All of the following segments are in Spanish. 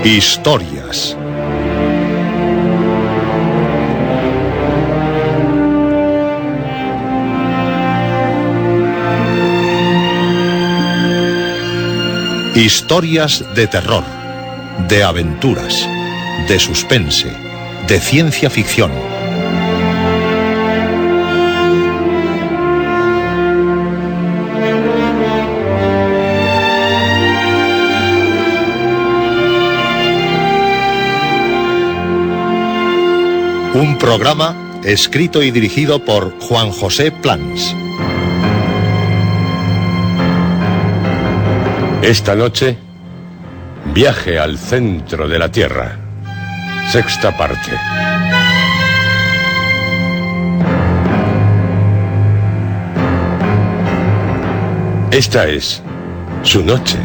Historias. Historias de terror, de aventuras, de suspense, de ciencia ficción. Un programa escrito y dirigido por Juan José Plans. Esta noche, viaje al centro de la Tierra. Sexta parte. Esta es su noche.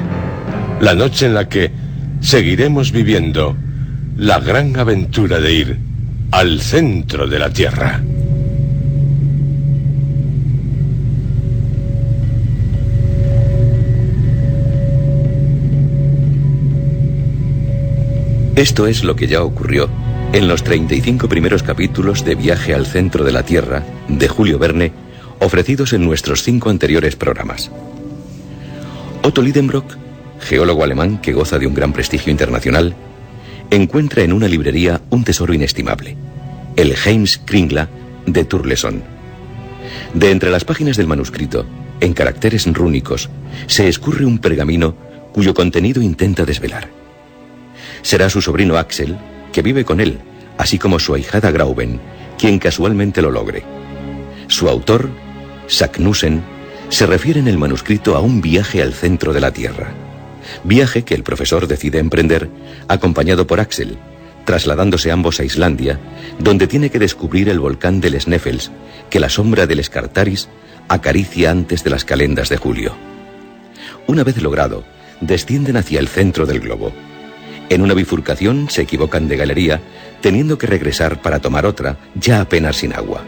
La noche en la que seguiremos viviendo la gran aventura de ir al centro de la Tierra. Esto es lo que ya ocurrió en los 35 primeros capítulos de Viaje al centro de la Tierra, de Julio Verne, ofrecidos en nuestros 5 anteriores programas. Otto Lidenbrock, geólogo alemán que goza de un gran prestigio internacional, encuentra en una librería un tesoro inestimable, el Heims Kringla de Turleson. De entre las páginas del manuscrito, en caracteres rúnicos, se escurre un pergamino cuyo contenido intenta desvelar. Será su sobrino Axel, que vive con él, así como su ahijada Grauben, quien casualmente lo logre. Su autor, Saknussen, se refiere en el manuscrito a un viaje al centro de la Tierra. Viaje que el profesor decide emprender, acompañado por Axel, trasladándose ambos a Islandia, donde tiene que descubrir el volcán del Sneffels, que la sombra del Scartaris acaricia antes de las calendas de julio. Una vez logrado, descienden hacia el centro del globo. En una bifurcación se equivocan de galería, teniendo que regresar para tomar otra, ya apenas sin agua.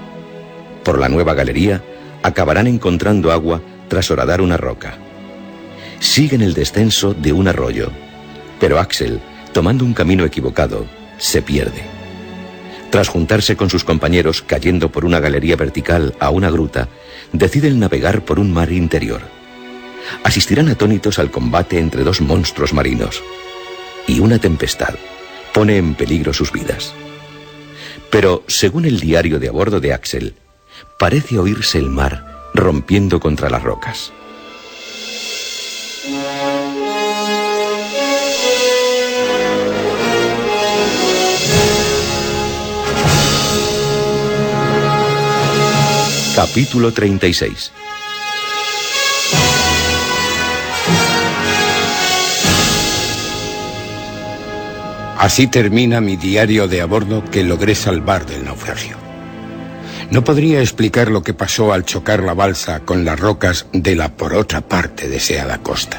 Por la nueva galería, acabarán encontrando agua tras horadar una roca. Siguen el descenso de un arroyo, pero Axel, tomando un camino equivocado, se pierde. Tras juntarse con sus compañeros cayendo por una galería vertical a una gruta, deciden navegar por un mar interior. Asistirán atónitos al combate entre dos monstruos marinos, y una tempestad pone en peligro sus vidas. Pero, según el diario de a bordo de Axel, parece oírse el mar rompiendo contra las rocas. Capítulo 36. Así termina mi diario de a bordo que logré salvar del naufragio. No podría explicar lo que pasó al chocar la balsa con las rocas de la por otra parte deseada costa.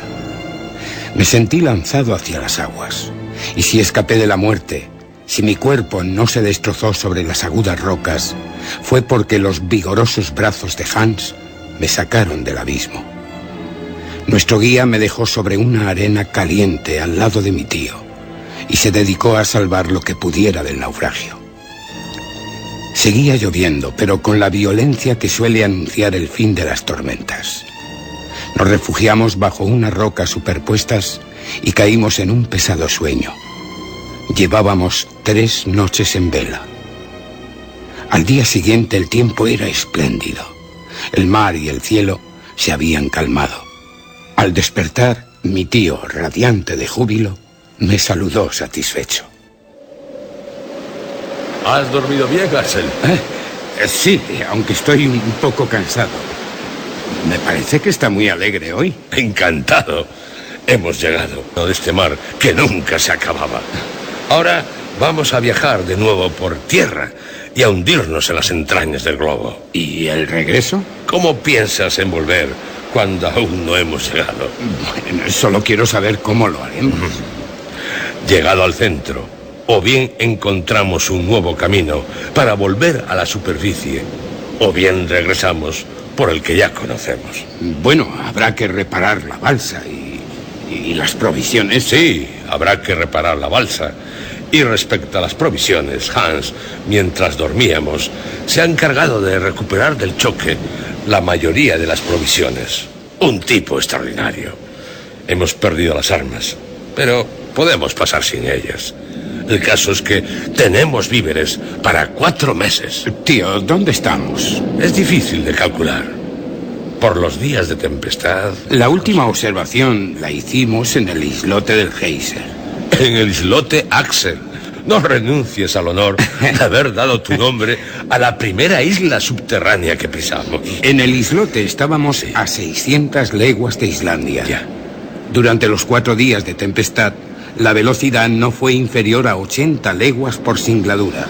Me sentí lanzado hacia las aguas, y si escapé de la muerte, si mi cuerpo no se destrozó sobre las agudas rocas, fue porque los vigorosos brazos de Hans me sacaron del abismo. Nuestro guía me dejó sobre una arena caliente al lado de mi tío, y se dedicó a salvar lo que pudiera del naufragio. Seguía lloviendo, pero con la violencia que suele anunciar el fin de las tormentas. Nos refugiamos bajo unas rocas superpuestas y caímos en un pesado sueño. Llevábamos 3 noches en vela. Al día siguiente el tiempo era espléndido. El mar y el cielo se habían calmado. Al despertar, mi tío, radiante de júbilo, me saludó satisfecho. ¿Has dormido bien, Axel? Sí, aunque estoy un poco cansado. Me parece que está muy alegre hoy. Encantado. Hemos llegado a este mar que nunca se acababa. Ahora vamos a viajar de nuevo por tierra y a hundirnos en las entrañas del globo. ¿Y el regreso? ¿Cómo piensas en volver cuando aún no hemos llegado? Bueno, solo quiero saber cómo lo haremos. Llegado al centro, o bien encontramos un nuevo camino para volver a la superficie, o bien regresamos por el que ya conocemos. Bueno, habrá que reparar la balsa y las provisiones. Sí, habrá que reparar la balsa. Y respecto a las provisiones, Hans, mientras dormíamos, se ha encargado de recuperar del choque la mayoría de las provisiones. Un tipo extraordinario. Hemos perdido las armas, pero podemos pasar sin ellas. El caso es que tenemos víveres para 4 meses. Tío, ¿dónde estamos? Es difícil de calcular. Por los días de tempestad... La última observación la hicimos en el islote del Geyser. En el islote Axel. No renuncies al honor de haber dado tu nombre a la primera isla subterránea que pisamos. En el islote estábamos a 600 leguas de Islandia. Ya. Durante los 4 días de tempestad, la velocidad no fue inferior a 80 leguas por singladura.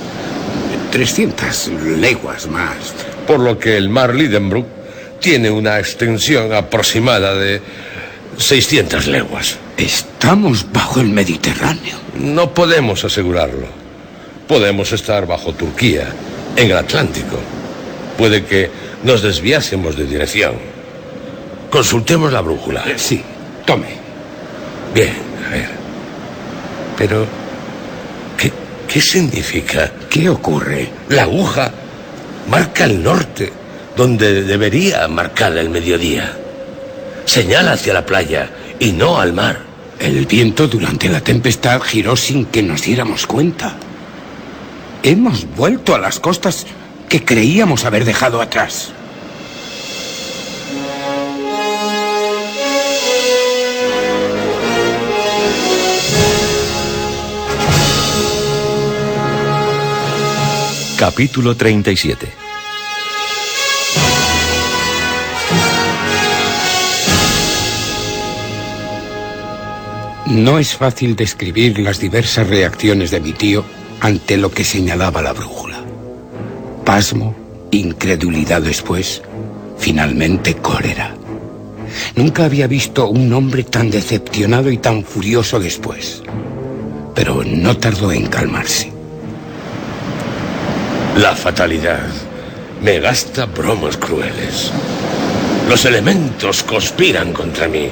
300 leguas más. Por lo que el mar Lidenbrock tiene una extensión aproximada de 600 leguas. Estamos bajo el Mediterráneo. No podemos asegurarlo. Podemos estar bajo Turquía, en el Atlántico. Puede que nos desviásemos de dirección. Consultemos la brújula. Sí, tome. Bien, a ver. Pero, ¿qué significa? ¿Qué ocurre? La aguja marca el norte, donde debería marcar el mediodía. Señala hacia la playa y no al mar. El viento durante la tempestad giró sin que nos diéramos cuenta. Hemos vuelto a las costas que creíamos haber dejado atrás. Capítulo 37. No es fácil describir las diversas reacciones de mi tío ante lo que señalaba la brújula. Pasmo, incredulidad después, finalmente cólera. Nunca había visto un hombre tan decepcionado y tan furioso después. Pero no tardó en calmarse. La fatalidad me gasta bromas crueles. Los elementos conspiran contra mí.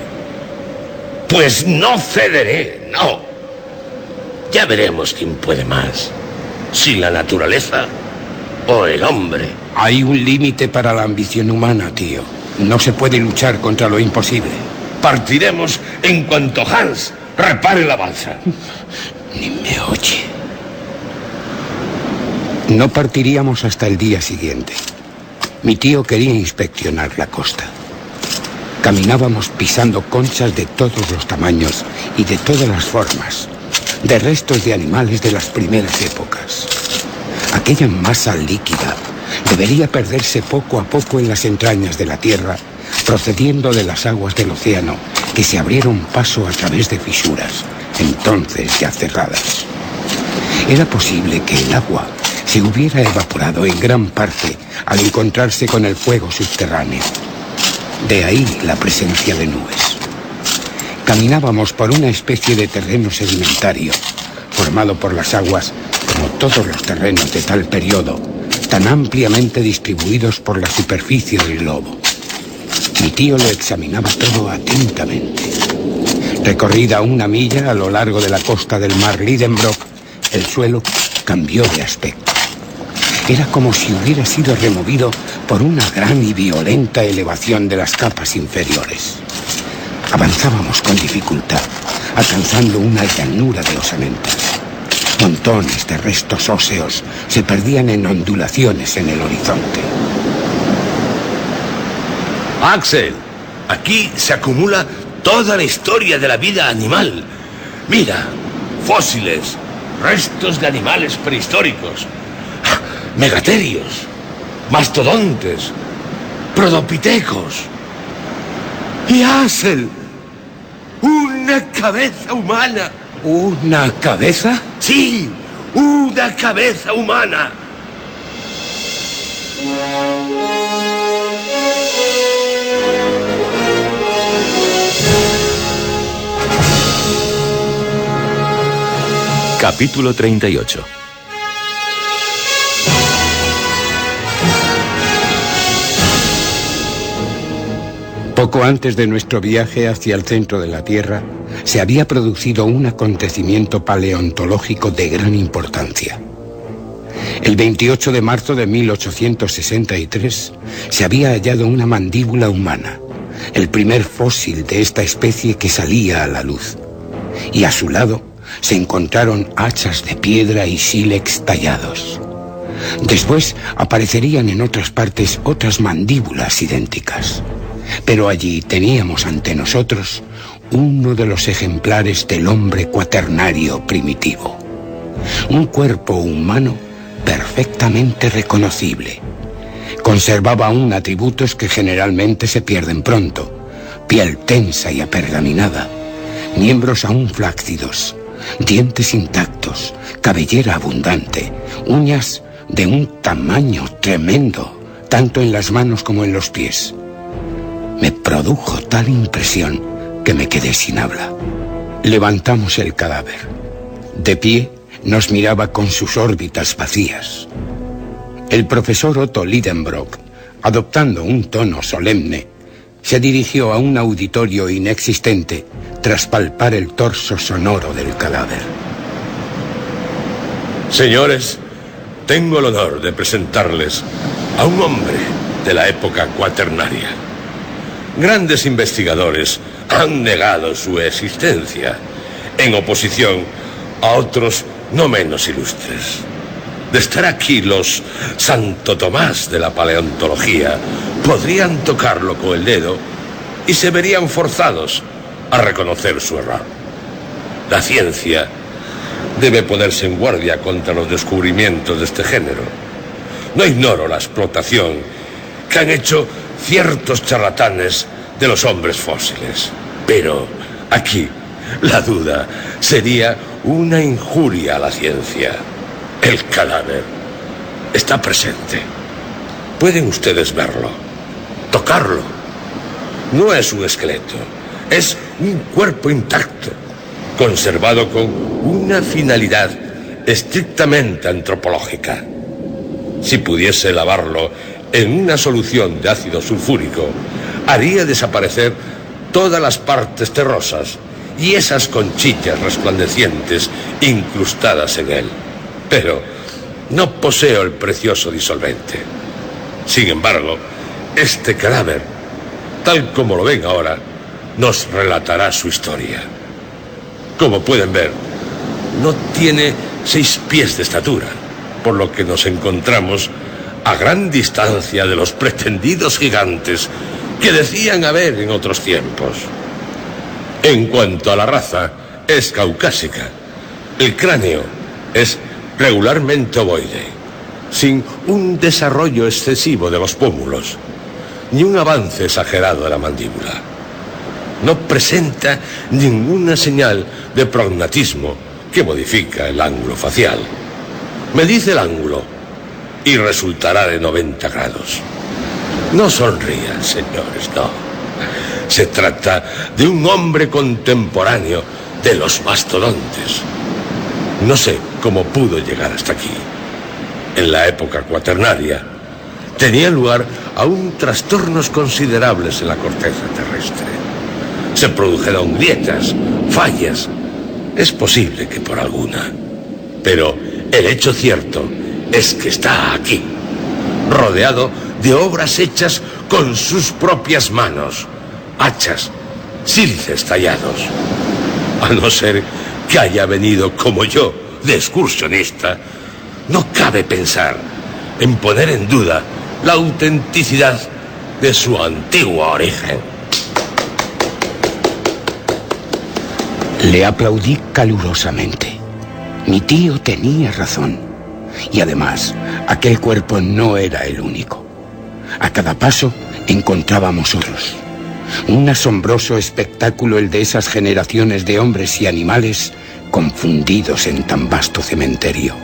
Pues no cederé, no. Ya veremos quién puede más. Si la naturaleza o el hombre. Hay un límite para la ambición humana, tío. No se puede luchar contra lo imposible. Partiremos en cuanto Hans repare la balsa. Ni me oye. No partiríamos hasta el día siguiente. Mi tío quería inspeccionar la costa. Caminábamos pisando conchas de todos los tamaños y de todas las formas, de restos de animales de las primeras épocas. Aquella masa líquida debería perderse poco a poco en las entrañas de la tierra, procediendo de las aguas del océano que se abrieron paso a través de fisuras, entonces ya cerradas. Era posible que el agua se hubiera evaporado en gran parte al encontrarse con el fuego subterráneo. De ahí la presencia de nubes. Caminábamos por una especie de terreno sedimentario, formado por las aguas, como todos los terrenos de tal periodo, tan ampliamente distribuidos por la superficie del globo. Mi tío lo examinaba todo atentamente. Recorrida 1 milla a lo largo de la costa del mar Lidenbrock, el suelo cambió de aspecto. Era como si hubiera sido removido por una gran y violenta elevación de las capas inferiores. Avanzábamos con dificultad, alcanzando una llanura de osamentas. Montones de restos óseos se perdían en ondulaciones en el horizonte. Axel, aquí se acumula toda la historia de la vida animal. Mira, fósiles, restos de animales prehistóricos, megaterios, mastodontes, prodopitecos. Y Axel, una cabeza humana. ¿Una cabeza? Sí, una cabeza humana. Capítulo 38. Poco antes de nuestro viaje hacia el centro de la Tierra, se había producido un acontecimiento paleontológico de gran importancia. El 28 de marzo de 1863 se había hallado una mandíbula humana, el primer fósil de esta especie que salía a la luz. Y a su lado se encontraron hachas de piedra y sílex tallados. Después aparecerían en otras partes otras mandíbulas idénticas. Pero allí teníamos ante nosotros uno de los ejemplares del hombre cuaternario primitivo. Un cuerpo humano perfectamente reconocible. Conservaba aún atributos que generalmente se pierden pronto: piel tensa y apergaminada, miembros aún flácidos, dientes intactos, cabellera abundante, uñas de un tamaño tremendo, tanto en las manos como en los pies. Me produjo tal impresión que me quedé sin habla. Levantamos el cadáver. De pie nos miraba con sus órbitas vacías. El profesor Otto Lidenbrock, adoptando un tono solemne, se dirigió a un auditorio inexistente tras palpar el torso sonoro del cadáver. Señores, tengo el honor de presentarles a un hombre de la época cuaternaria. Grandes investigadores han negado su existencia, en oposición a otros no menos ilustres. De estar aquí, los Santo Tomás de la paleontología podrían tocarlo con el dedo y se verían forzados a reconocer su error. La ciencia debe ponerse en guardia contra los descubrimientos de este género. No ignoro la explotación que han hecho ciertos charlatanes de los hombres fósiles, pero aquí la duda sería una injuria a la ciencia. El cadáver está presente. Pueden ustedes verlo, tocarlo. No es un esqueleto, es un cuerpo intacto, conservado con una finalidad estrictamente antropológica. Si pudiese lavarlo en una solución de ácido sulfúrico, haría desaparecer todas las partes terrosas y esas conchillas resplandecientes incrustadas en él. Pero no poseo el precioso disolvente. Sin embargo, este cadáver, tal como lo ven ahora, nos relatará su historia. Como pueden ver, no tiene 6 pies de estatura, por lo que nos encontramos a gran distancia de los pretendidos gigantes que decían haber en otros tiempos. En cuanto a la raza, es caucásica. El cráneo es regularmente ovoide, sin un desarrollo excesivo de los pómulos, ni un avance exagerado de la mandíbula. No presenta ninguna señal de prognatismo que modifica el ángulo facial. Medid el ángulo y resultará de 90 grados. No sonrían, señores, no. Se trata de un hombre contemporáneo de los mastodontes. No sé cómo pudo llegar hasta aquí. En la época cuaternaria tenían lugar aún trastornos considerables en la corteza terrestre. Se produjeron grietas, fallas. Es posible que por alguna. Pero el hecho cierto es que está aquí, rodeado de obras hechas con sus propias manos, hachas, sílices tallados. A no ser que haya venido como yo, de excursionista, no cabe pensar en poner en duda la autenticidad de su antiguo origen. Le aplaudí calurosamente. Mi tío tenía razón. Y además, aquel cuerpo no era el único. A cada paso encontrábamos otros. Un asombroso espectáculo el de esas generaciones de hombres y animales confundidos en tan vasto cementerio.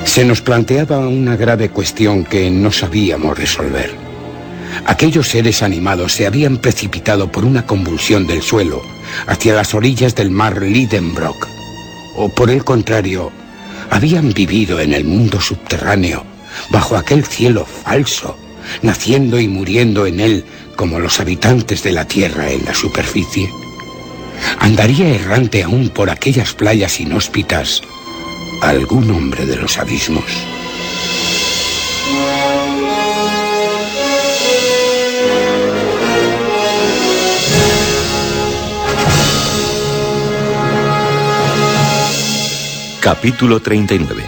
Se nos planteaba una grave cuestión que no sabíamos resolver. Aquellos seres animados se habían precipitado por una convulsión del suelo hacia las orillas del mar Lidenbrock, o por el contrario, habían vivido en el mundo subterráneo, bajo aquel cielo falso, naciendo y muriendo en él como los habitantes de la tierra en la superficie. ¿Andaría errante aún por aquellas playas inhóspitas algún hombre de los abismos? Capítulo 39.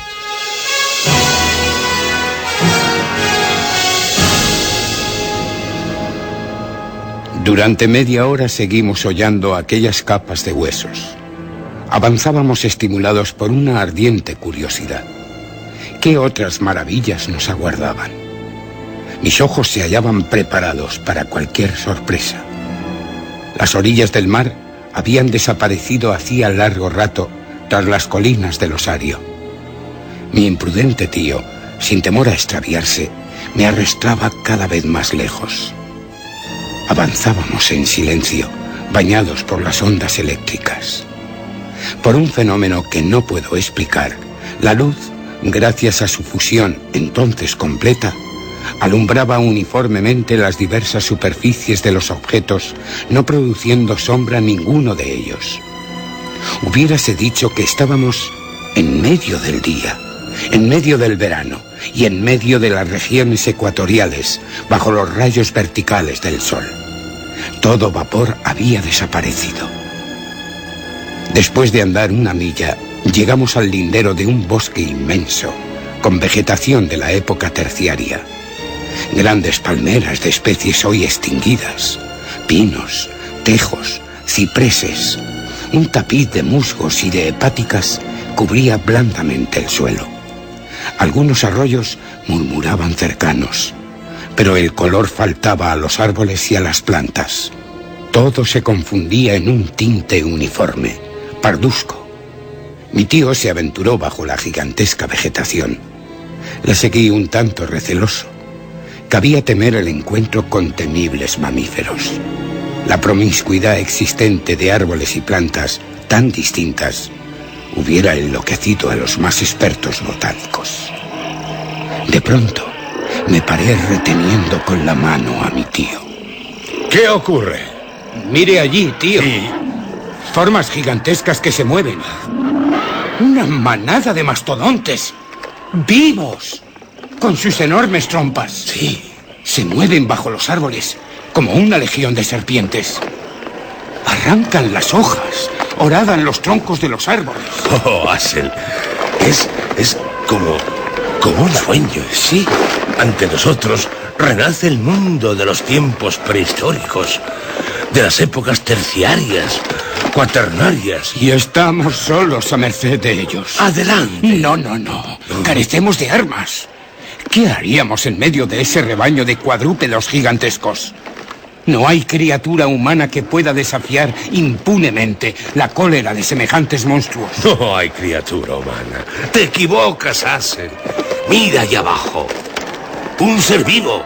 Durante media hora seguimos hollando aquellas capas de huesos. Avanzábamos estimulados por una ardiente curiosidad. ¿Qué otras maravillas nos aguardaban? Mis ojos se hallaban preparados para cualquier sorpresa. Las orillas del mar habían desaparecido hacía largo rato tras las colinas del Osario. Mi imprudente tío, sin temor a extraviarse, me arrastraba cada vez más lejos. Avanzábamos en silencio, bañados por las ondas eléctricas. Por un fenómeno que no puedo explicar, la luz, gracias a su fusión entonces completa, alumbraba uniformemente las diversas superficies de los objetos, no produciendo sombra a ninguno de ellos. Hubiérase dicho que estábamos en medio del día, en medio del verano y en medio de las regiones ecuatoriales, bajo los rayos verticales del sol. Todo vapor había desaparecido. Después de andar una milla, llegamos al lindero de un bosque inmenso, con vegetación de la época terciaria. Grandes palmeras de especies hoy extinguidas, pinos, tejos, cipreses. Un tapiz de musgos y de hepáticas cubría blandamente el suelo. Algunos arroyos murmuraban cercanos, pero el color faltaba a los árboles y a las plantas. Todo se confundía en un tinte uniforme, parduzco. Mi tío se aventuró bajo la gigantesca vegetación. La seguí un tanto receloso. Cabía temer el encuentro con temibles mamíferos. La promiscuidad existente de árboles y plantas tan distintas hubiera enloquecido a los más expertos botánicos. De pronto, me paré reteniendo con la mano a mi tío. ¿Qué ocurre? Mire allí, tío. Sí. Formas gigantescas que se mueven. Una manada de mastodontes. ¡Vivos! Con sus enormes trompas. Sí. Se mueven bajo los árboles como una legión de serpientes. Arrancan las hojas, horadan los troncos de los árboles. Oh, Axel, es como un sueño. Sí. Ante nosotros renace el mundo de los tiempos prehistóricos, de las épocas terciarias, cuaternarias. Y estamos solos a merced de ellos. Adelante. No. Carecemos de armas. ¿Qué haríamos en medio de ese rebaño de cuadrúpedos gigantescos? No hay criatura humana que pueda desafiar impunemente la cólera de semejantes monstruos. No hay criatura humana. Te equivocas, Axel. Mira allá abajo. Un ser vivo,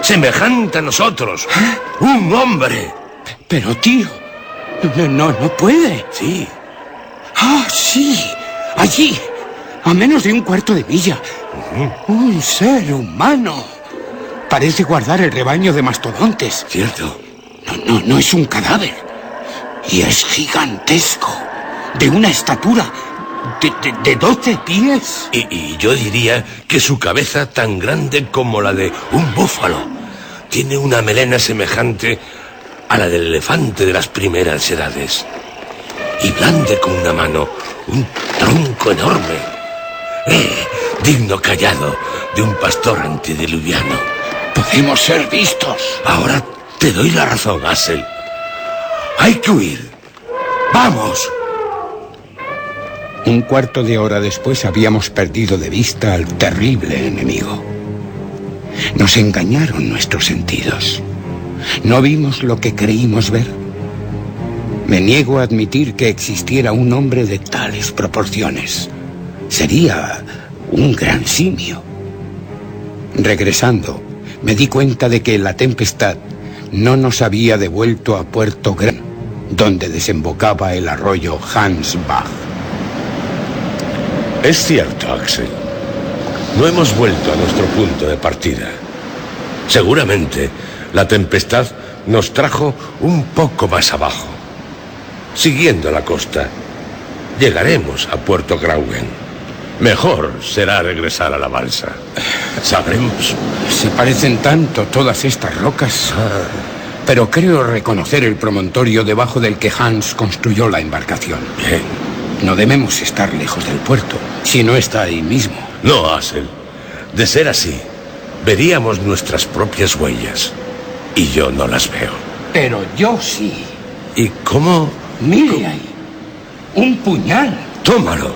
semejante a nosotros. ¿Eh? Un hombre. Pero, tío, no puede. Sí. ¡Ah, sí! Allí, a menos de un cuarto de milla. Un ser humano. Parece guardar el rebaño de mastodontes. Cierto. No es un cadáver. Y es gigantesco. De una estatura de 12 pies. Y yo diría que su cabeza tan grande como la de un búfalo. Tiene una melena semejante a la del elefante de las primeras edades. Y blande con una mano un tronco enorme. Digno cayado de un pastor antediluviano. Podemos ser vistos. Ahora te doy la razón, Axel. Hay que huir. ¡Vamos! Un cuarto de hora después habíamos perdido de vista al terrible enemigo. Nos engañaron nuestros sentidos. No vimos lo que creímos ver. Me niego a admitir que existiera un hombre de tales proporciones. Sería un gran simio. Regresando, me di cuenta de que la tempestad no nos había devuelto a Puerto Gran, donde desembocaba el arroyo Hansbach. Es cierto, Axel. No hemos vuelto a nuestro punto de partida. Seguramente la tempestad nos trajo un poco más abajo. siguiendo la costa. Llegaremos a Puerto Grauen. Mejor será regresar a la balsa. Sabremos. Se parecen tanto todas estas rocas. Pero creo reconocer el promontorio debajo del que Hans construyó la embarcación. Bien. No debemos estar lejos del puerto, si no está ahí mismo. No, Axel. De ser así, veríamos nuestras propias huellas. Y yo no las veo. Pero yo sí. ¿Y cómo? Mire ahí. Un puñal. Tómalo.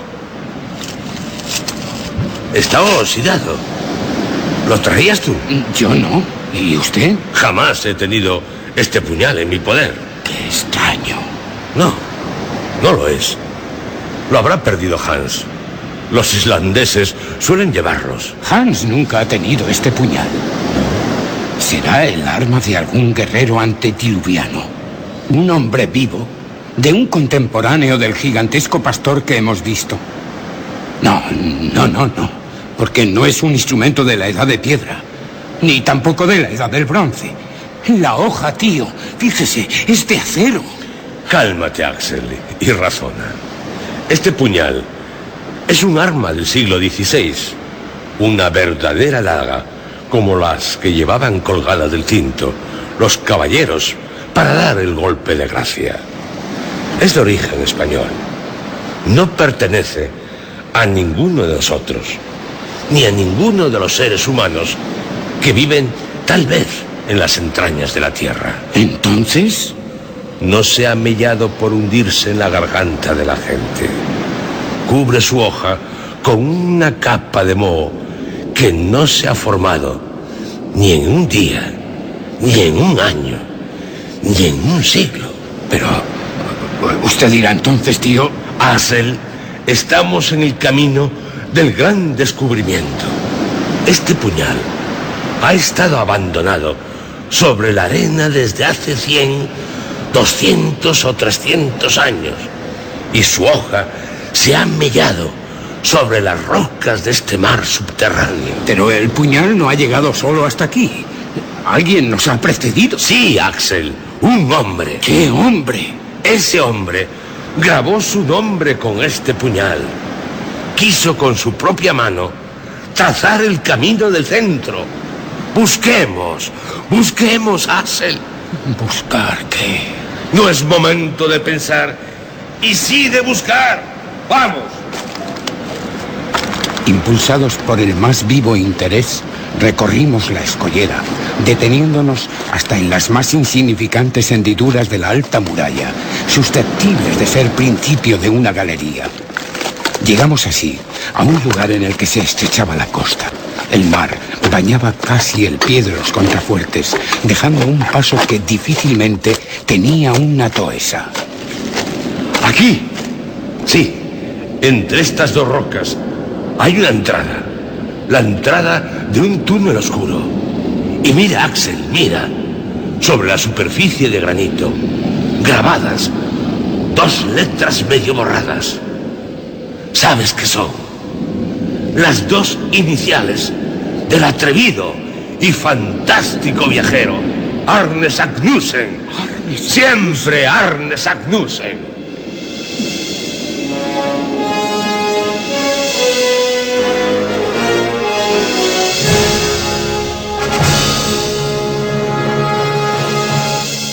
Está oxidado. ¿Lo traías tú? Yo no. ¿Y usted? Jamás he tenido este puñal en mi poder. Qué extraño. No, no lo es. Lo habrá perdido Hans. Los islandeses suelen llevarlos. Hans nunca ha tenido este puñal. Será el arma de algún guerrero antediluviano. Un hombre vivo, de un contemporáneo del gigantesco pastor que hemos visto. No. Porque no es un instrumento de la edad de piedra. Ni tampoco de la edad del bronce. La hoja, tío, fíjese, es de acero. Cálmate, Axel, y razona. Este puñal es un arma del siglo XVI. Una verdadera daga, como las que llevaban colgada del cinto los caballeros para dar el golpe de gracia. Es de origen español. No pertenece a ninguno de nosotros, ni a ninguno de los seres humanos que viven tal vez en las entrañas de la tierra. ¿Entonces? No se ha mellado por hundirse en la garganta de la gente. Cubre su hoja con una capa de moho que no se ha formado ni en un día, ni en un año, ni en un siglo. Pero usted dirá entonces, tío... Axel, estamos en el camino del gran descubrimiento. Este puñal ha estado abandonado sobre la arena desde hace 100, 200 o 300 años. Y su hoja se ha mellado sobre las rocas de este mar subterráneo. Pero el puñal no ha llegado solo hasta aquí. Alguien nos ha precedido. Sí, Axel, un hombre. ¿Qué hombre? Ese hombre grabó su nombre con este puñal. Quiso con su propia mano trazar el camino del centro. Busquemos, Axel. ¿Buscar qué? No es momento de pensar, y sí de buscar. ¡Vamos! Impulsados por el más vivo interés, recorrimos la escollera, deteniéndonos hasta en las más insignificantes hendiduras de la alta muralla, susceptibles de ser principio de una galería. Llegamos así a un lugar en el que se estrechaba la costa. El mar bañaba casi el pie de los contrafuertes, dejando un paso que difícilmente tenía una toesa. Aquí, sí, entre estas dos rocas hay una entrada. La entrada de un túnel oscuro. Y mira, Axel, mira. Sobre la superficie de granito, grabadas 2 letras medio borradas. ¿Sabes qué son? Las 2 iniciales del atrevido y fantástico viajero Arne Sagnussen. Siempre Arne Sagnussen.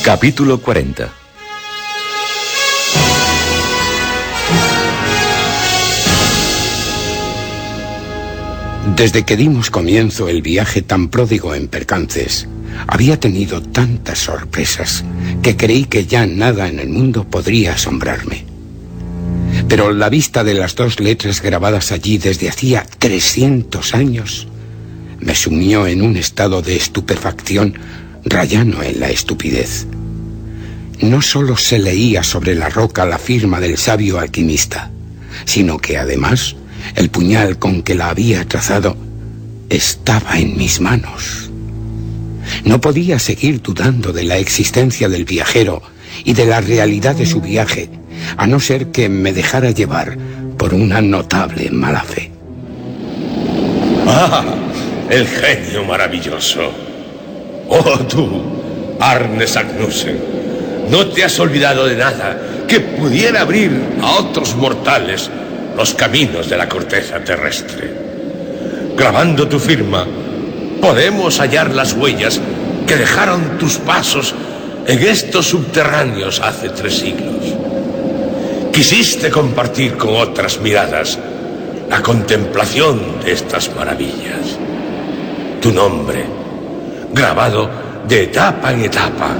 Capítulo 40. Desde que dimos comienzo el viaje tan pródigo en percances, había tenido tantas sorpresas que creí que ya nada en el mundo podría asombrarme. Pero la vista de las 2 letras grabadas allí desde hacía 300 años me sumió en un estado de estupefacción rayano en la estupidez. No solo se leía sobre la roca la firma del sabio alquimista, sino que además el puñal con que la había trazado estaba en mis manos. No podía seguir dudando de la existencia del viajero y de la realidad de su viaje, a no ser que me dejara llevar por una notable mala fe. ¡Ah! El genio maravilloso. ¡Oh, tú, Arne Sagnussen! No te has olvidado de nada que pudiera abrir a otros mortales los caminos de la corteza terrestre. Grabando tu firma, podemos hallar las huellas que dejaron tus pasos en estos subterráneos hace 3 siglos. Quisiste compartir con otras miradas la contemplación de estas maravillas. Tu nombre, grabado de etapa en etapa,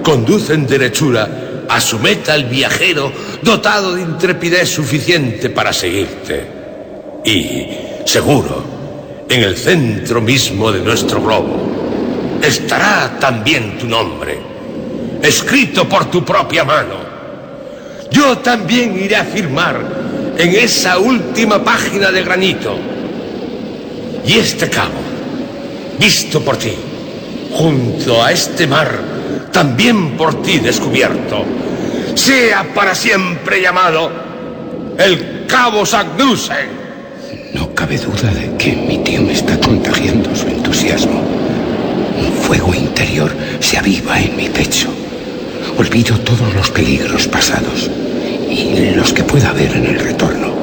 conduce en derechura a su meta el viajero dotado de intrepidez suficiente para seguirte. Y, seguro, en el centro mismo de nuestro globo estará también tu nombre, escrito por tu propia mano. Yo también iré a firmar en esa última página de granito. Y este cabo, visto por ti, junto a este mar, también por ti descubierto, sea para siempre llamado el Cabo Sagnussen. No cabe duda de que mi tío me está contagiando su entusiasmo. Un fuego interior se aviva en mi pecho. Olvido todos los peligros pasados y los que pueda haber en el retorno.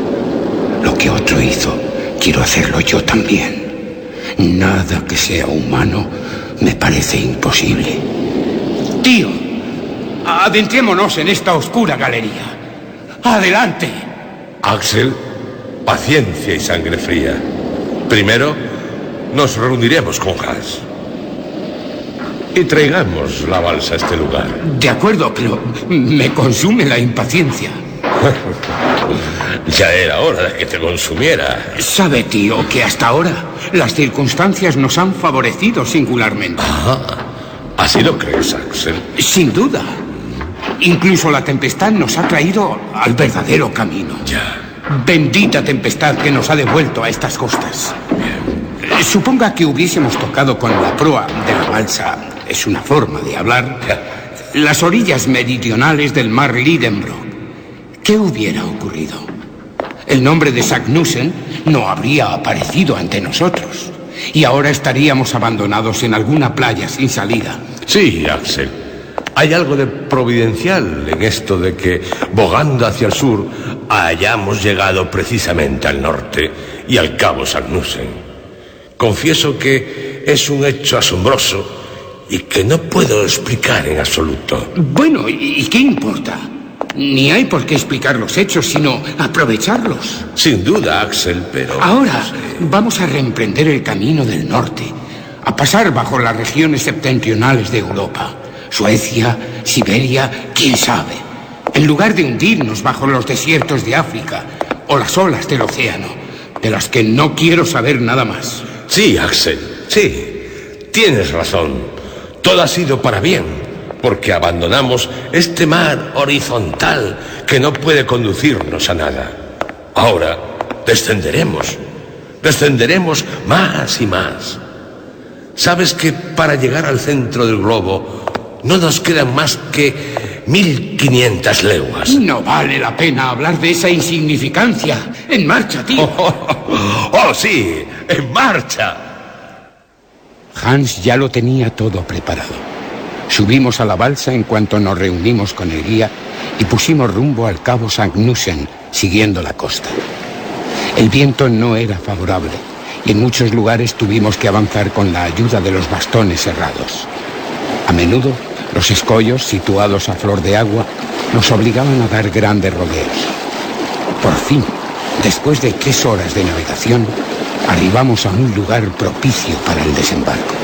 Lo que otro hizo, quiero hacerlo yo también. Nada que sea humano me parece imposible. Tío, adentrémonos en esta oscura galería. ¡Adelante! Axel, paciencia y sangre fría. Primero, nos reuniremos con Hans. Y traigamos la balsa a este lugar. De acuerdo, pero me consume la impaciencia. Ya era hora de que te consumiera. Sabe, tío, que hasta ahora las circunstancias nos han favorecido singularmente. ¿Así lo crees, Axel? Sin duda. Incluso la tempestad nos ha traído al verdadero camino. Ya. Bendita tempestad que nos ha devuelto a estas costas. Suponga que hubiésemos tocado con la proa de la balsa, es una forma de hablar, las orillas meridionales del mar Lidenbrock. ¿Qué hubiera ocurrido? El nombre de Sagnussen no habría aparecido ante nosotros y ahora estaríamos abandonados en alguna playa sin salida. Sí, Axel. Hay algo de providencial en esto de que, bogando hacia el sur, hayamos llegado precisamente al norte y al Cabo Sagnussen. Confieso que es un hecho asombroso y que no puedo explicar en absoluto. Bueno, ¿y qué importa? Ni hay por qué explicar los hechos, sino aprovecharlos. Sin duda, Axel, pero... Ahora vamos a reemprender el camino del norte, a pasar bajo las regiones septentrionales de Europa. Suecia, Siberia, quién sabe. En lugar de hundirnos bajo los desiertos de África o las olas del océano, de las que no quiero saber nada más. Sí, Axel, sí. Tienes razón. Todo ha sido para bien, porque abandonamos este mar horizontal que no puede conducirnos a nada. Ahora descenderemos más y más. ¿Sabes que para llegar al centro del globo no nos quedan más que 1500 leguas? No vale la pena hablar de esa insignificancia. ¡En marcha, tío! ¡Oh, sí! ¡En marcha! Hans ya lo tenía todo preparado. Subimos a la balsa en cuanto nos reunimos con el guía y pusimos rumbo al Cabo Sagnussen, siguiendo la costa. El viento no era favorable y en muchos lugares tuvimos que avanzar con la ayuda de los bastones herrados. A menudo, los escollos, situados a flor de agua, nos obligaban a dar grandes rodeos. Por fin, después de 3 horas de navegación, arribamos a un lugar propicio para el desembarco.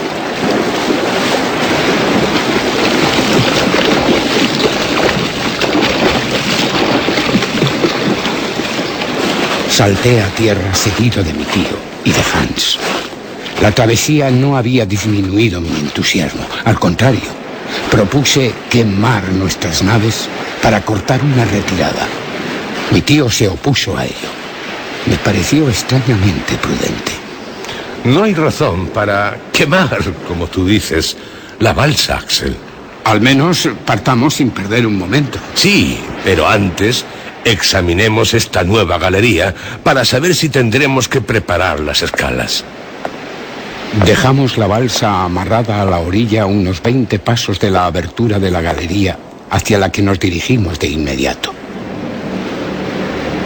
Salté a tierra seguido de mi tío y de Hans. La travesía no había disminuido mi entusiasmo. Al contrario, propuse quemar nuestras naves para cortar una retirada. Mi tío se opuso a ello. Me pareció extrañamente prudente. No hay razón para quemar, como tú dices, la balsa, Axel. Al menos partamos sin perder un momento. Sí, pero antes examinemos esta nueva galería para saber si tendremos que preparar las escalas. Dejamos la balsa amarrada a la orilla a unos 20 pasos de la abertura de la galería hacia la que nos dirigimos de inmediato.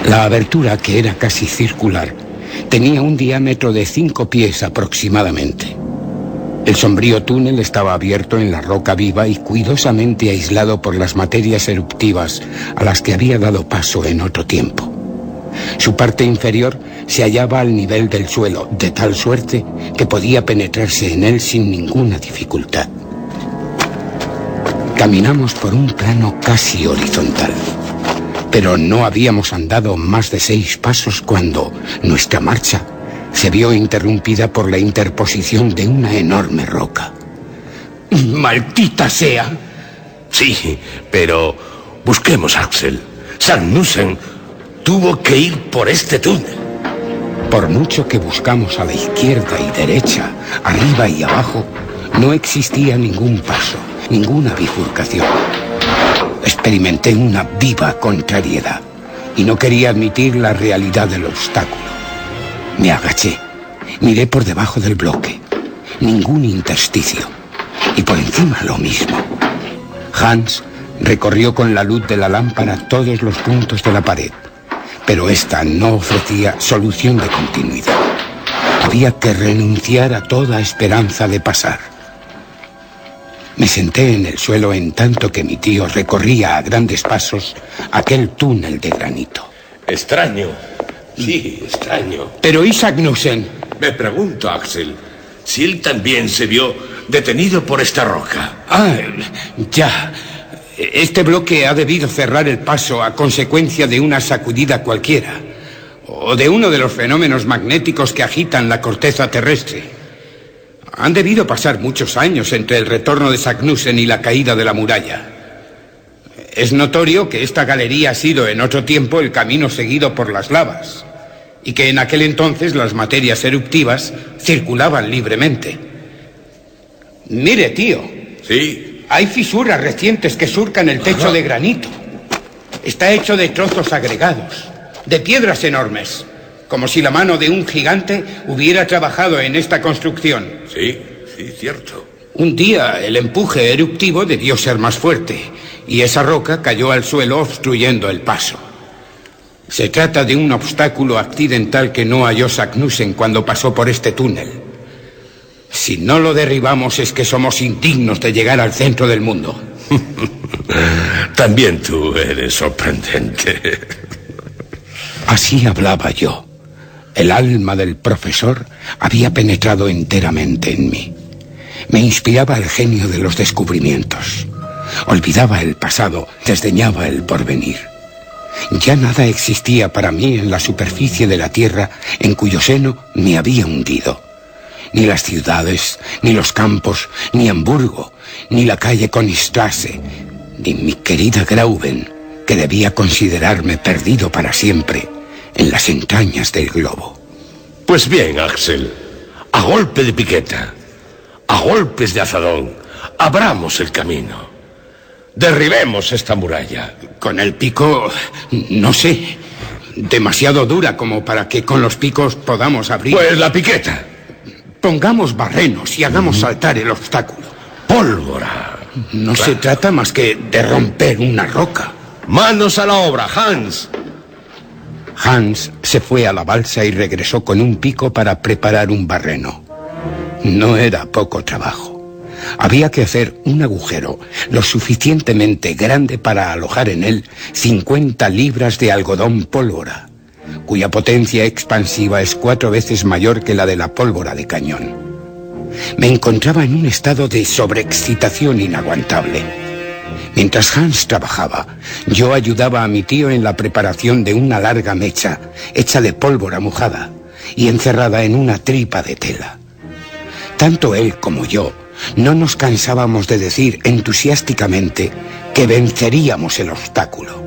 La abertura, que era casi circular, tenía un diámetro de 5 pies aproximadamente. El sombrío túnel estaba abierto en la roca viva y cuidadosamente aislado por las materias eruptivas a las que había dado paso en otro tiempo. Su parte inferior se hallaba al nivel del suelo, de tal suerte que podía penetrarse en él sin ninguna dificultad. Caminamos por un plano casi horizontal, pero no habíamos andado más de 6 pasos cuando nuestra marcha se vio interrumpida por la interposición de una enorme roca. ¡Maldita sea! Sí, pero busquemos a Axel. Sagnussen tuvo que ir por este túnel. Por mucho que buscamos a la izquierda y derecha, arriba y abajo, no existía ningún paso, ninguna bifurcación. Experimenté una viva contrariedad y no quería admitir la realidad del obstáculo. Me agaché, miré por debajo del bloque. Ningún intersticio. Y por encima lo mismo. Hans recorrió con la luz de la lámpara todos los puntos de la pared, pero esta no ofrecía solución de continuidad. Había que renunciar a toda esperanza de pasar. Me senté en el suelo en tanto que mi tío recorría a grandes pasos aquel túnel de granito. Extraño. Sí, extraño. Pero ¿y Sagnussen? Me pregunto, Axel, si él también se vio detenido por esta roca. Ah, ya. Este bloque ha debido cerrar el paso a consecuencia de una sacudida cualquiera, o de uno de los fenómenos magnéticos que agitan la corteza terrestre. Han debido pasar muchos años entre el retorno de Sagnussen y la caída de la muralla. Es notorio que esta galería ha sido en otro tiempo el camino seguido por las lavas, y que en aquel entonces las materias eruptivas circulaban libremente. Mire, tío. Sí. Hay fisuras recientes que surcan el techo de granito. Está hecho de trozos agregados, de piedras enormes, como si la mano de un gigante hubiera trabajado en esta construcción. Sí, cierto. Un día el empuje eruptivo debió ser más fuerte y esa roca cayó al suelo obstruyendo el paso. Se trata de un obstáculo accidental que no halló Sagnussen cuando pasó por este túnel. Si no lo derribamos es que somos indignos de llegar al centro del mundo. También tú eres sorprendente. Así hablaba yo. El alma del profesor había penetrado enteramente en mí. Me inspiraba el genio de los descubrimientos. Olvidaba el pasado, desdeñaba el porvenir. Ya nada existía para mí en la superficie de la tierra en cuyo seno me había hundido. Ni las ciudades, ni los campos, ni Hamburgo, ni la calle Königstrasse, ni mi querida Grauben, que debía considerarme perdido para siempre en las entrañas del globo. Pues bien, Axel, a golpe de piqueta, a golpes de azadón, abramos el camino. Derribemos esta muralla. Con el pico, no sé, demasiado dura como para que con los picos podamos abrir. Pues la piqueta. Pongamos barrenos y hagamos saltar el obstáculo. Pólvora. No se trata más que de romper una roca. Manos a la obra, Hans. Hans se fue a la balsa y regresó con un pico para preparar un barreno. No era poco trabajo. Había que hacer un agujero lo suficientemente grande para alojar en él 50 libras de algodón pólvora, cuya potencia expansiva es 4 veces mayor que la de la pólvora de cañón. Me encontraba en un estado de sobreexcitación inaguantable. Mientras Hans trabajaba, yo ayudaba a mi tío en la preparación de una larga mecha hecha de pólvora mojada y encerrada en una tripa de tela. Tanto él como yo no nos cansábamos de decir entusiásticamente que venceríamos el obstáculo.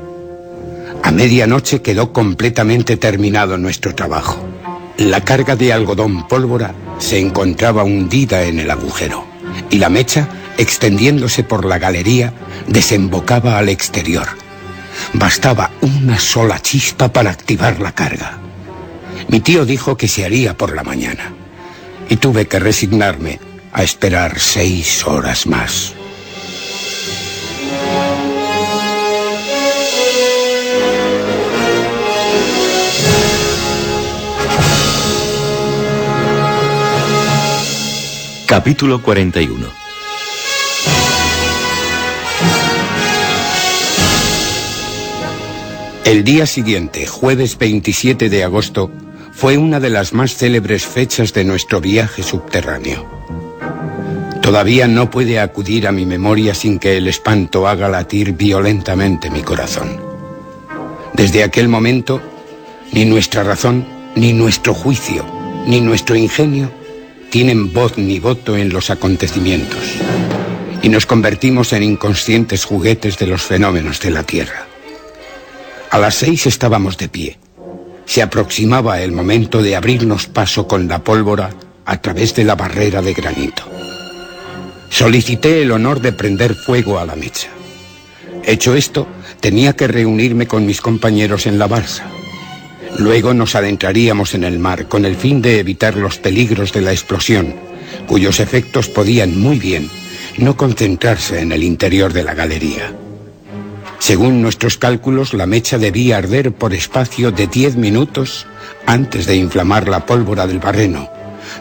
A medianoche quedó completamente terminado nuestro trabajo. La carga de algodón pólvora se encontraba hundida en el agujero y la mecha, extendiéndose por la galería, desembocaba al exterior. Bastaba una sola chispa para activar la carga. Mi tío dijo que se haría por la mañana y tuve que resignarme a esperar 6 horas más. Capítulo 41. El día siguiente, jueves 27 de agosto, fue una de las más célebres fechas de nuestro viaje subterráneo. Todavía no puede acudir a mi memoria sin que el espanto haga latir violentamente mi corazón. Desde aquel momento, ni nuestra razón, ni nuestro juicio, ni nuestro ingenio tienen voz ni voto en los acontecimientos, y nos convertimos en inconscientes juguetes de los fenómenos de la Tierra. A las 6 estábamos de pie. Se aproximaba el momento de abrirnos paso con la pólvora a través de la barrera de granito. Solicité el honor de prender fuego a la mecha. Hecho esto, tenía que reunirme con mis compañeros en la balsa. Luego nos adentraríamos en el mar con el fin de evitar los peligros de la explosión, cuyos efectos podían muy bien no concentrarse en el interior de la galería. Según nuestros cálculos, la mecha debía arder por espacio de 10 minutos antes de inflamar la pólvora del barreno,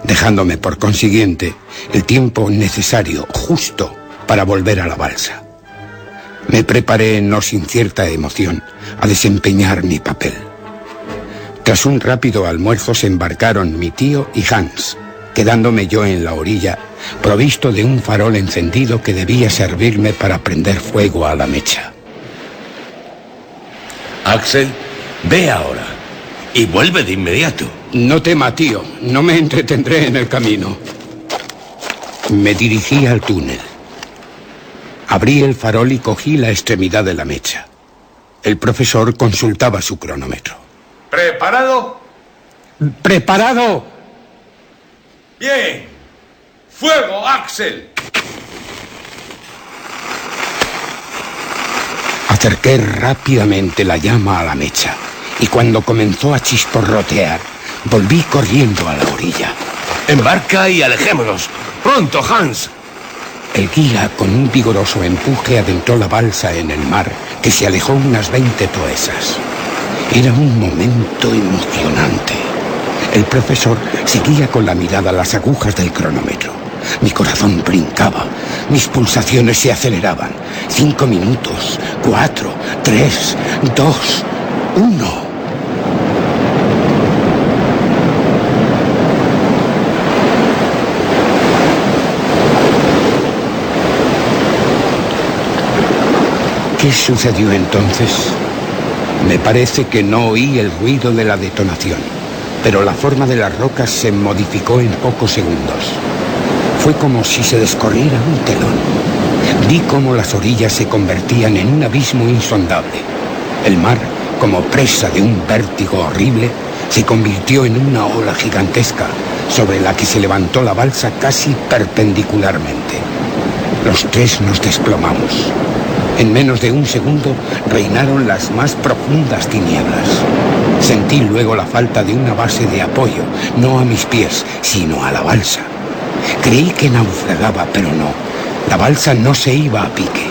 dejándome por consiguiente el tiempo necesario, justo, para volver a la balsa. Me preparé, no sin cierta emoción, a desempeñar mi papel. Tras un rápido almuerzo se embarcaron mi tío y Hans, quedándome yo en la orilla, provisto de un farol encendido que debía servirme para prender fuego a la mecha. Axel, ve ahora y vuelve de inmediato. No tema, tío, no me entretendré en el camino. Me dirigí al túnel. Abrí el farol y cogí la extremidad de la mecha. El profesor consultaba su cronómetro. ¿Preparado? ¡Preparado! Bien. ¡Fuego, Axel! Acerqué rápidamente la llama a la mecha y cuando comenzó a chisporrotear, volví corriendo a la orilla. Embarca y alejémonos. ¡Pronto, Hans! El guía, con un vigoroso empuje, adentró la balsa en el mar, que se alejó unas 20 toesas. Era un momento emocionante. El profesor seguía con la mirada las agujas del cronómetro. Mi corazón brincaba, mis pulsaciones se aceleraban. 5 minutos, 4, 3, 2, 1... ¿Qué sucedió entonces? Me parece que no oí el ruido de la detonación, pero la forma de las rocas se modificó en pocos segundos. Fue como si se descorriera un telón. Vi cómo las orillas se convertían en un abismo insondable. El mar, como presa de un vértigo horrible, se convirtió en una ola gigantesca, sobre la que se levantó la balsa casi perpendicularmente. Los tres nos desplomamos. En menos de un segundo reinaron las más profundas tinieblas. Sentí luego la falta de una base de apoyo, no a mis pies, sino a la balsa. Creí que naufragaba, pero no. La balsa no se iba a pique.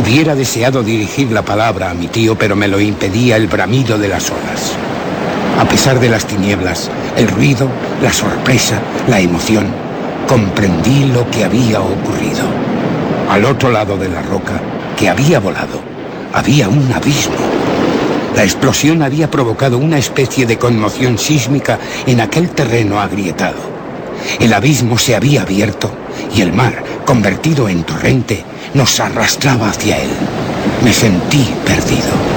Hubiera deseado dirigir la palabra a mi tío, pero me lo impedía el bramido de las olas. A pesar de las tinieblas, el ruido, la sorpresa, la emoción, comprendí lo que había ocurrido. Al otro lado de la roca, que había volado, había un abismo. La explosión había provocado una especie de conmoción sísmica en aquel terreno agrietado. El abismo se había abierto y el mar, convertido en torrente, nos arrastraba hacia él. Me sentí perdido.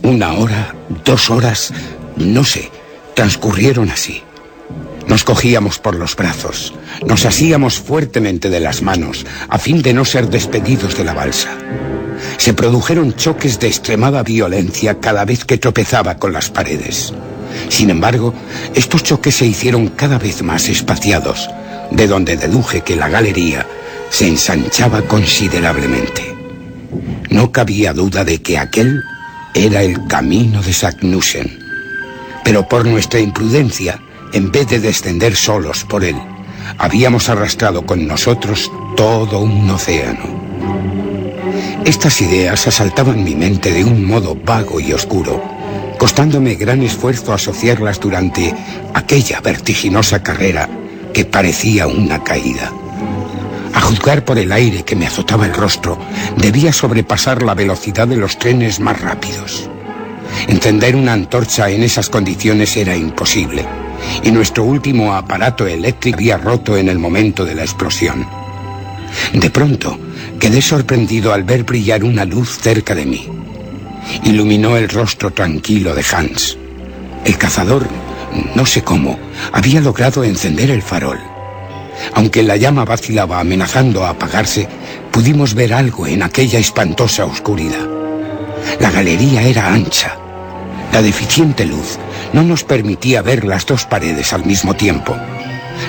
Una hora, 2 horas, no sé, transcurrieron así. Nos cogíamos por los brazos, nos asíamos fuertemente de las manos, a fin de no ser despedidos de la balsa. Se produjeron choques de extremada violencia cada vez que tropezaba con las paredes. Sin embargo, estos choques se hicieron cada vez más espaciados, de donde deduje que la galería se ensanchaba considerablemente. No cabía duda de que aquel era el camino de Saknussemm. Pero por nuestra imprudencia, en vez de descender solos por él, habíamos arrastrado con nosotros todo un océano. Estas ideas asaltaban mi mente de un modo vago y oscuro, costándome gran esfuerzo asociarlas durante aquella vertiginosa carrera que parecía una caída. A juzgar por el aire que me azotaba el rostro, debía sobrepasar la velocidad de los trenes más rápidos. Encender una antorcha en esas condiciones era imposible, y nuestro último aparato eléctrico había roto en el momento de la explosión. De pronto, quedé sorprendido al ver brillar una luz cerca de mí. Iluminó el rostro tranquilo de Hans. El cazador, no sé cómo, había logrado encender el farol. Aunque la llama vacilaba amenazando a apagarse, pudimos ver algo en aquella espantosa oscuridad. La galería era ancha. La deficiente luz no nos permitía ver las dos paredes al mismo tiempo.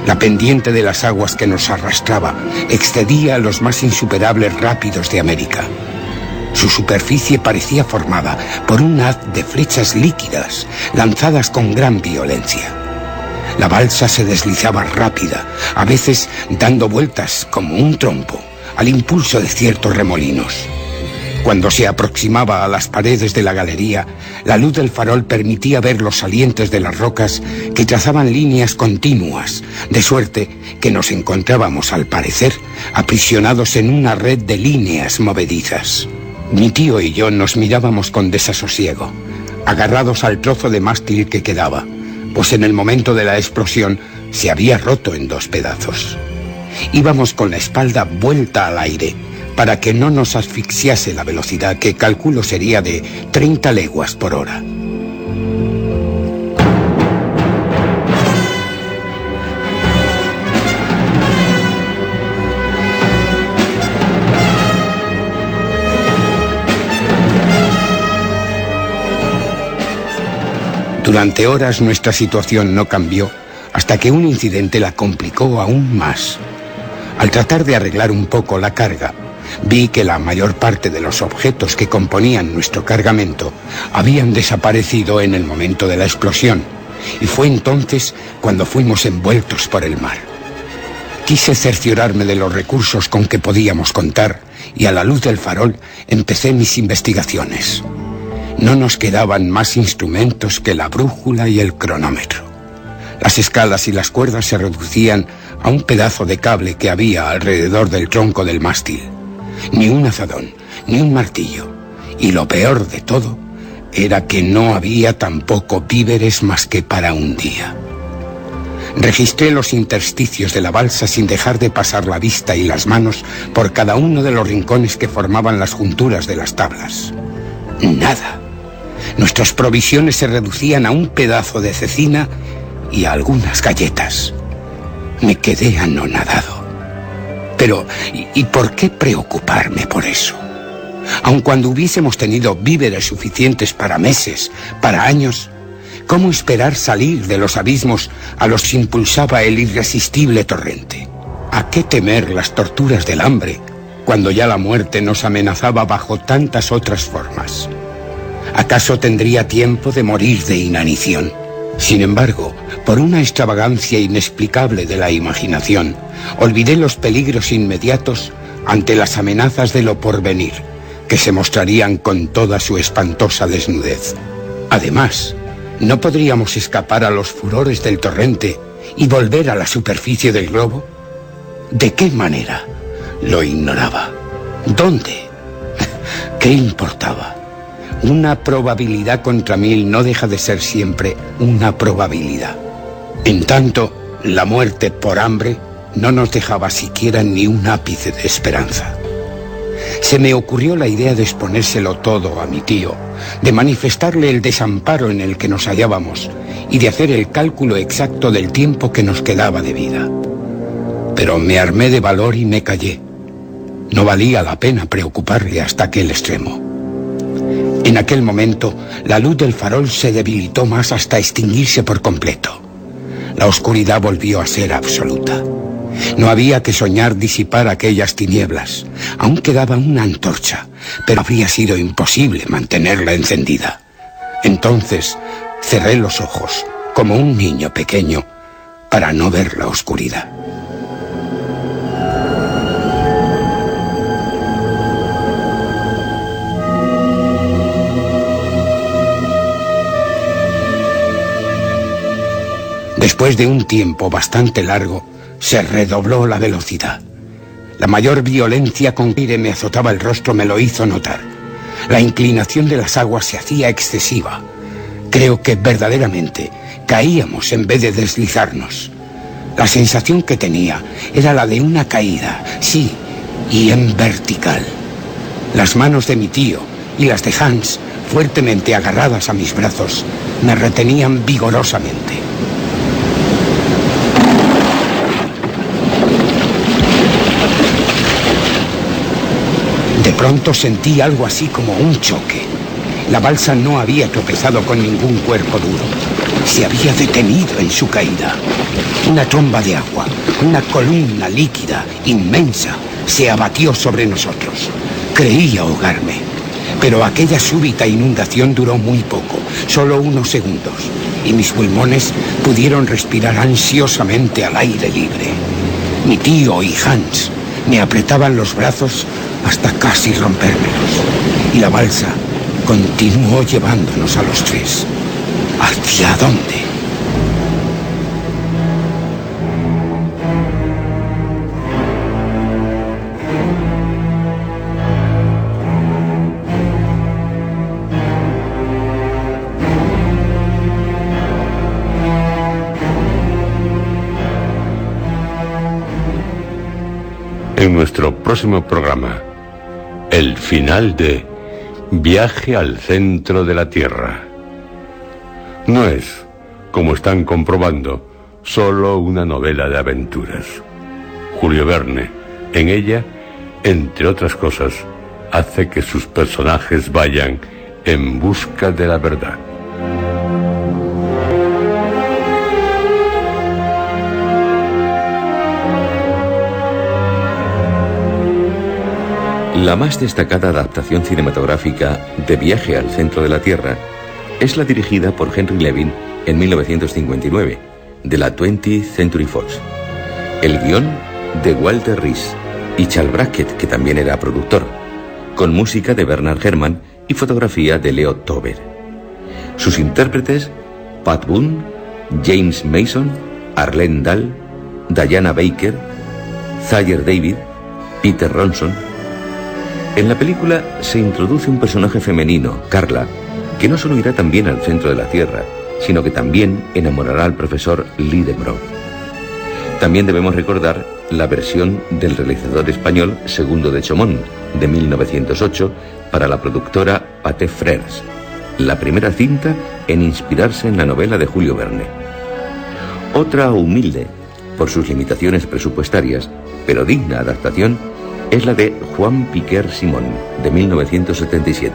La pendiente de las aguas que nos arrastraba excedía a los más insuperables rápidos de América. Su superficie parecía formada por un haz de flechas líquidas lanzadas con gran violencia. La balsa se deslizaba rápida, a veces dando vueltas como un trompo, al impulso de ciertos remolinos. Cuando se aproximaba a las paredes de la galería, la luz del farol permitía ver los salientes de las rocas que trazaban líneas continuas, de suerte que nos encontrábamos, al parecer, aprisionados en una red de líneas movedizas. Mi tío y yo nos mirábamos con desasosiego, agarrados al trozo de mástil que quedaba, pues en el momento de la explosión se había roto en dos pedazos. Íbamos con la espalda vuelta al aire, para que no nos asfixiase la velocidad, que calculo sería de 30 leguas por hora. Durante horas nuestra situación no cambió, hasta que un incidente la complicó aún más. Al tratar de arreglar un poco la carga, vi que la mayor parte de los objetos que componían nuestro cargamento habían desaparecido en el momento de la explosión, y fue entonces cuando fuimos envueltos por el mar. Quise cerciorarme de los recursos con que podíamos contar, y a la luz del farol empecé mis investigaciones. No nos quedaban más instrumentos que la brújula y el cronómetro. Las escalas y las cuerdas se reducían a un pedazo de cable que había alrededor del tronco del mástil. Ni un azadón, ni un martillo. Y lo peor de todo era que no había tampoco víveres más que para un día. Registré los intersticios de la balsa sin dejar de pasar la vista y las manos por cada uno de los rincones que formaban las junturas de las tablas. Nada. Nuestras provisiones se reducían a un pedazo de cecina y a algunas galletas. Me quedé anonadado. Pero, ¿y por qué preocuparme por eso? Aun cuando hubiésemos tenido víveres suficientes para meses, para años, ¿cómo esperar salir de los abismos a los que impulsaba el irresistible torrente? ¿A qué temer las torturas del hambre, cuando ya la muerte nos amenazaba bajo tantas otras formas? ¿Acaso tendría tiempo de morir de inanición? Sin embargo, por una extravagancia inexplicable de la imaginación, olvidé los peligros inmediatos ante las amenazas de lo porvenir, que se mostrarían con toda su espantosa desnudez. Además, ¿no podríamos escapar a los furores del torrente y volver a la superficie del globo? ¿De qué manera? Lo ignoraba. ¿Dónde? ¿Qué importaba? Una probabilidad contra 1000 no deja de ser siempre una probabilidad. En tanto, la muerte por hambre no nos dejaba siquiera ni un ápice de esperanza. Se me ocurrió la idea de exponérselo todo a mi tío, de manifestarle el desamparo en el que nos hallábamos y de hacer el cálculo exacto del tiempo que nos quedaba de vida. Pero me armé de valor y me callé. No valía la pena preocuparle hasta aquel extremo. En aquel momento, la luz del farol se debilitó más hasta extinguirse por completo. La oscuridad volvió a ser absoluta. No había que soñar disipar aquellas tinieblas. Aún quedaba una antorcha, pero habría sido imposible mantenerla encendida. Entonces, Cerré los ojos, como un niño pequeño, para no ver la oscuridad. Después de un tiempo bastante largo, se redobló la velocidad. La mayor violencia con que me azotaba el rostro me lo hizo notar. La inclinación de las aguas se hacía excesiva. Creo que verdaderamente caíamos en vez de deslizarnos. La sensación que tenía era la de una caída, sí, y en vertical. Las manos de mi tío y las de Hans, fuertemente agarradas a mis brazos, me retenían vigorosamente. De pronto sentí algo así como un choque. La balsa no había tropezado con ningún cuerpo duro. Se había detenido en su caída. Una tromba de agua, una columna líquida, inmensa, se abatió sobre nosotros. Creí ahogarme. Pero aquella súbita inundación duró muy poco, solo unos segundos, y mis pulmones pudieron respirar ansiosamente al aire libre. Mi tío y Hans me apretaban los brazos hasta casi rompérmelos, y la balsa continuó llevándonos a los tres. ¿Hacia dónde? En nuestro próximo programa, el final de Viaje al centro de la Tierra. No es, como están comprobando, solo una novela de aventuras. Julio Verne, en ella, entre otras cosas, hace que sus personajes vayan en busca de la verdad. La más destacada adaptación cinematográfica de Viaje al centro de la Tierra es la dirigida por Henry Levin en 1959, de la 20th Century Fox. El guión de Walter Rees y Charles Brackett, que también era productor, con música de Bernard Herrmann y fotografía de Leo Tauber. Sus intérpretes: Pat Boone, James Mason, Arlene Dahl, Diana Baker, Thayer David, Peter Ronson. En la película se introduce un personaje femenino, Carla, que no solo irá también al centro de la Tierra, sino que también enamorará al profesor Lidenbrock. También debemos recordar la versión del realizador español Segundo de Chomón, de 1908, para la productora Pathé Frères, la primera cinta en inspirarse en la novela de Julio Verne. Otra humilde, por sus limitaciones presupuestarias, pero digna adaptación, es la de Juan Piquer Simón, de 1977.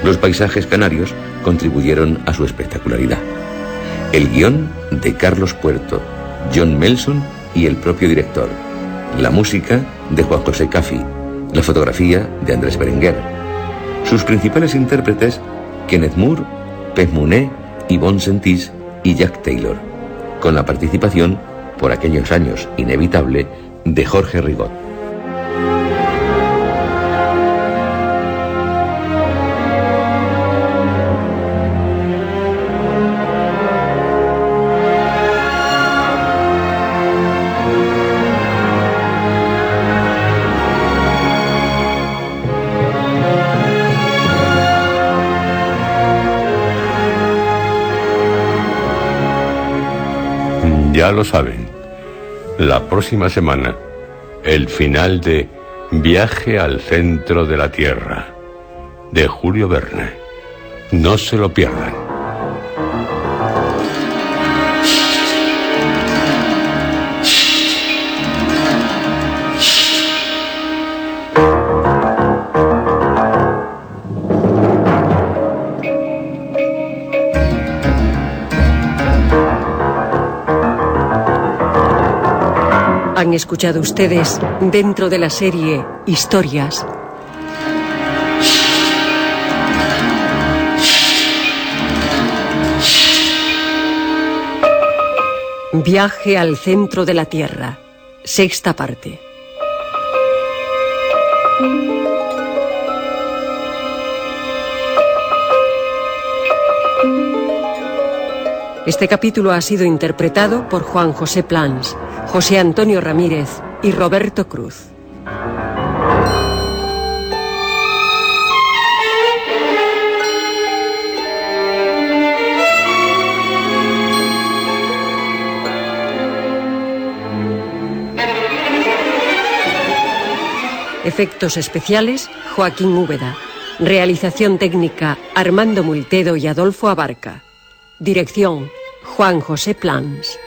Los paisajes canarios contribuyeron a su espectacularidad. El guión de Carlos Puerto, John Melson y el propio director. La música de Juan José Caffi. La fotografía de Andrés Berenguer. Sus principales intérpretes: Kenneth Moore, Pez Mounet, Yvonne Sentís y Jack Taylor, con la participación, por aquellos años inevitable, de Jorge Rigot. Ya lo saben, la próxima semana, el final de Viaje al centro de la Tierra, de Julio Verne. No se lo pierdan. Han escuchado ustedes dentro de la serie Historias. Viaje al centro de la Tierra. Sexta parte. Este capítulo ha sido interpretado por Juan José Plans, José Antonio Ramírez y Roberto Cruz. Efectos especiales, Joaquín Úbeda. Realización técnica, Armando Multedo y Adolfo Abarca. Dirección, Juan José Plans.